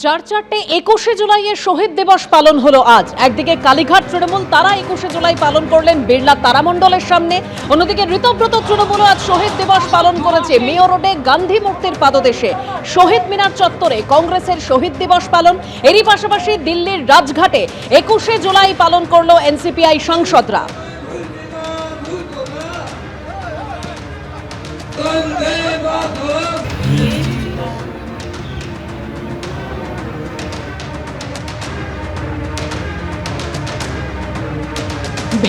চারটে 21শে জুলাইয়ের শহীদ দিবস পালন হলো আজ। একদিকে কালীঘাট তৃণমূল তারা 21শে জুলাই পালন করলেন বিড়লা তারামণ্ডলের সামনে, অন্যদিকে ঋতব্রত তৃণমূলও আজ শহীদ দিবস পালন করেছে মেয়র রোডে গান্ধী মূর্তির পাদদেশে। শহীদ মিনার চত্বরে কংগ্রেসের শহীদ দিবস পালন, এরই পাশাপাশি দিল্লির রাজঘাটে 21শে জুলাই পালন করলো এনসিপিআই সাংসদরা।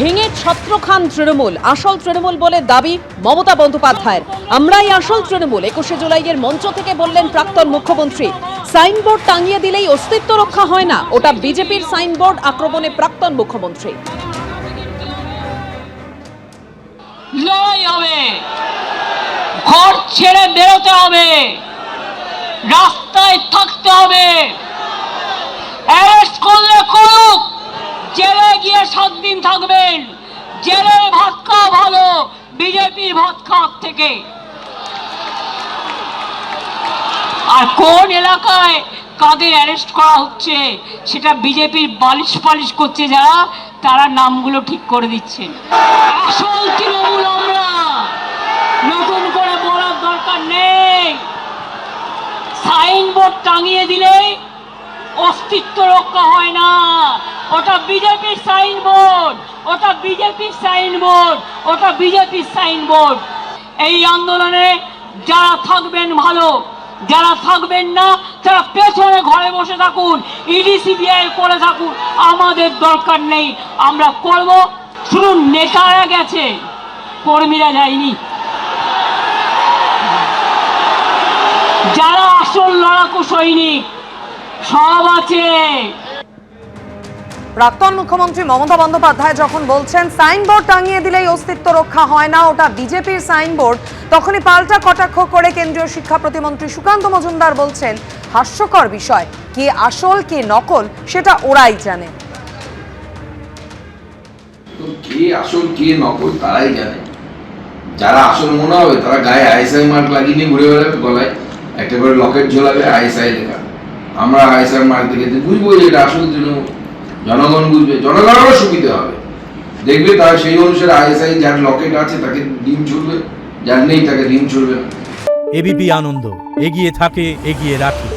ভেঙে ছত্রখান তৃণমূল, আসল তৃণমূল বলে দাবি মমতা বন্দ্যোপাধ্যায়ের। আমরাই আসল তৃণমূল 21শে জুলাইয়ের মঞ্চ থেকে বললেন প্রাক্তন মুখ্যমন্ত্রী। সাইনবোর্ড টাঙিয়ে দিলেই অস্তিত্ব রক্ষা হয় না, ওটা বিজেপির সাইনবোর্ড, আক্রমণে প্রাক্তন মুখ্যমন্ত্রী। লড়াই হবে, ঘর ছেড়ে বেরোতে হবে, রাস্তায় থাকতে হবে, অ্যারেস্ট করলে করুক, জেলে গিয়ে 7 দিন থাকবেন। জেলে ভাত খাওয়া ভালো বিজেপির ভাত খাওয়ার থেকে। আর কোন এলাকায় কাদের অ্যারেস্ট করা হচ্ছে সেটা বিজেপির বালিশ পালিশ করছে যারা, তারা নামগুলো ঠিক করে দিচ্ছেন। আসল তৃণমূল আমরা, নতুন করে বলার দরকার নেই। সাইনবোর্ড টাঙিয়ে দিলে অস্তিত্ব রক্ষা হয় না, ওটা বিজেপির সাইনবোর্ড, ওটা বিজেপির সাইনবোর্ড, ওটা বিজেপির সাইনবোর্ড। এই আন্দোলনে যারা থাকবেন ভালো, যারা থাকবেন না তারা পেছনে ঘরে বসে থাকুন, ইডি সিবিআই করে থাকুন, আমাদের দরকার নেই। আমরা করব। শুধু নেতারা গেছে, কর্মীরা যায়নি। যারা আসল লড়াকু সৈনিক সব আছে। প্রাক্তন মুখ্যমন্ত্রী মমতা বন্দ্যোপাধ্যায় যখন বলছেন সাইনবোর্ড টাঙিয়ে দিলেই অস্তিত্ব রক্ষা হয় না, ওটা বিজেপির সাইনবোর্ড, তখনই পাল্টা কটাক্ষ করে কেন্দ্রীয় শিক্ষা প্রতিমন্ত্রী সুকান্ত মজুমদার বলছেন হাস্যকর বিষয়, কে আসল কে নকল সেটা ওরাই জানে। কে আসল কে নকল তারাই জানে। যারা আসল মনে হবে তারা গায়ে আইএসআই মার্ক লাগিয়ে নিয়ে ঘুরে বেড়াবে, গলায় একটা করে লকেট ঝোলাবে আইএসআই লেখা। আমরা আইএসআই মার্ক দেখে বুঝবো যে এটা আসল তৃণমূল। জনগণ বুঝবে, জনগণেরও সুবিধা হবে। দেখবে তারা সেই অনুসারে আইএসআই যার লকেট আছে তাকে ডিম ছুড়বে, যার নেই তাকে ডিম ছুড়বে না। এবিপি আনন্দ, এগিয়ে থাকে, এগিয়ে রাখে।